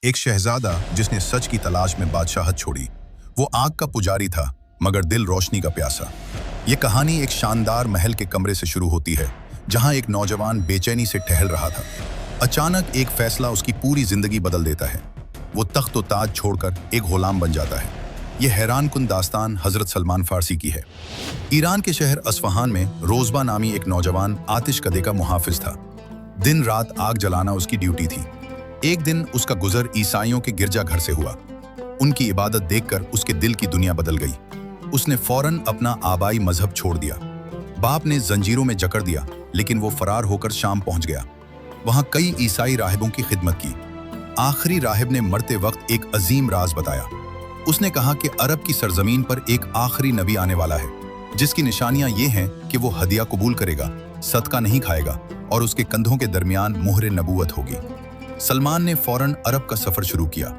एक शहजादा जिसने सच की तलाश में बादशाहत छोड़ी। वो आग का पुजारी था मगर दिल रोशनी का प्यासा। ये कहानी एक शानदार महल के कमरे से शुरू होती है जहां एक नौजवान बेचैनी से टहल रहा था। अचानक एक फैसला उसकी पूरी जिंदगी बदल देता है। वो तख्त व ताज छोड़कर एक गुलाम बन जाता है। ये हैरानकुन दास्तान हजरत सलमान फारसी की है। ईरान के शहर अस्फहान में रोजबा नामी एक नौजवान आतिश कदे का मुहाफिज था। दिन रात आग जलाना उसकी ड्यूटी थी। एक दिन उसका गुजर ईसाइयों के गिरजाघर से हुआ। उनकी इबादत देखकर उसके दिल की दुनिया बदल गई। उसने फौरन अपना आबाई मजहब छोड़ दिया। बाप ने जंजीरों में जकड़ दिया लेकिन वो फरार होकर शाम पहुंच गया। वहां कई ईसाई राहिबों की खिदमत की। आखिरी राहिब ने मरते वक्त एक अजीम राज बताया। उसने कहा कि अरब की सरजमीन पर एक आखिरी नबी आने वाला है जिसकी निशानियां ये हैं कि वो हदिया कबूल करेगा, सदका नहीं खाएगा और उसके कंधों के दरमियान मुहर नबूवत होगी। सलमान ने फौरन अरब का सफर शुरू किया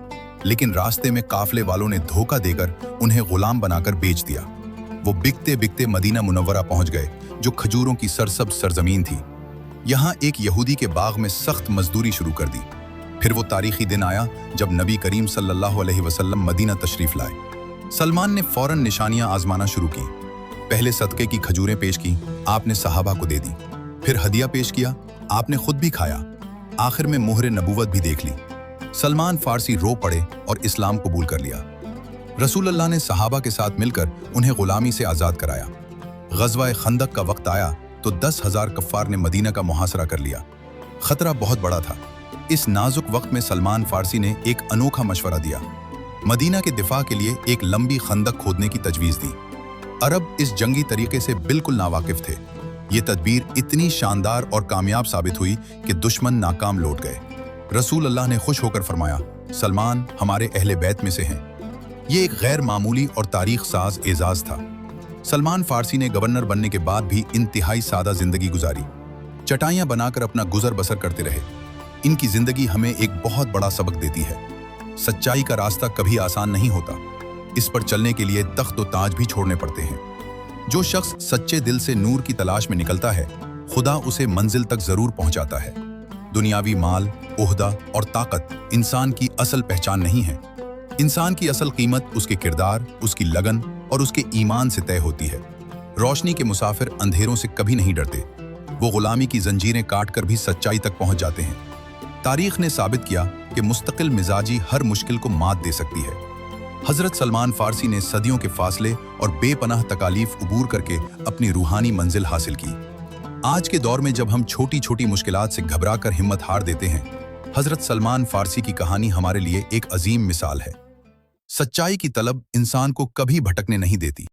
लेकिन रास्ते में काफले वालों ने धोखा देकर उन्हें गुलाम बनाकर बेच दिया। वो बिकते बिकते मदीना मुनव्वरा पहुंच गए जो खजूरों की सरसब्ज सरजमीन थी। यहाँ एक यहूदी के बाग में सख्त मजदूरी शुरू कर दी। फिर वो तारीखी दिन आया जब नबी करीम सल्लल्लाहु अलैहि वसल्लम मदीना तशरीफ लाए। सलमान ने फौरन निशानियां आजमाना शुरू की। पहले सदके की खजूरें पेश की, आपने सहाबा को दे दी। फिर हदिया पेश किया, आपने खुद भी खाया। आखिर में मुहर नबूवत भी देख ली। सलमान फारसी रो पड़े और इस्लाम कबूल कर लिया। रसूलुल्लाह ने सहाबा के साथ मिलकर उन्हें गुलामी से आज़ाद कराया। ग़ज़वा खंदक का वक्त आया तो 10,000 कफ़ार ने मदीना का मुहासरा कर लिया। खतरा बहुत बड़ा था। इस नाजुक वक्त में सलमान फारसी ने एक अनोखा मशवरा दिया। मदीना के दिफा के लिए एक लंबी खंदक खोदने की तजवीज़ दी। अरब इस जंगी तरीके से बिल्कुल नावाकिफ थे। ये तदबीर इतनी शानदार और कामयाब साबित हुई कि दुश्मन नाकाम लौट गए। रसूल अल्लाह ने खुश होकर फरमाया, सलमान हमारे अहले बैत में से हैं। ये एक गैर मामूली और तारीख साज एजाज था। सलमान फारसी ने गवर्नर बनने के बाद भी इंतहाई सादा जिंदगी गुजारी। चटाइयाँ बनाकर अपना गुजर बसर करते रहे। इनकी जिंदगी हमें एक बहुत बड़ा सबक देती है। सच्चाई का रास्ता कभी आसान नहीं होता। इस पर चलने के लिए तख्त व ताज भी छोड़ने पड़ते हैं। जो शख्स सच्चे दिल से नूर की तलाश में निकलता है, खुदा उसे मंजिल तक जरूर पहुंचाता है। दुनियावी माल, ओहदा और ताकत इंसान की असल पहचान नहीं है। इंसान की असल कीमत उसके किरदार, उसकी लगन और उसके ईमान से तय होती है। रोशनी के मुसाफिर अंधेरों से कभी नहीं डरते। वो गुलामी की जंजीरें काट कर भी सच्चाई तक पहुंच जाते हैं। तारीख ने साबित किया कि मुस्तकिल मिजाजी हर मुश्किल को मात दे सकती है। हजरत सलमान फारसी ने सदियों के फासले और बेपनाह तकालीफ उबूर करके अपनी रूहानी मंजिल हासिल की। आज के दौर में जब हम छोटी छोटी मुश्किलात से घबराकर हिम्मत हार देते हैं, हजरत सलमान फारसी की कहानी हमारे लिए एक अजीम मिसाल है। सच्चाई की तलब इंसान को कभी भटकने नहीं देती।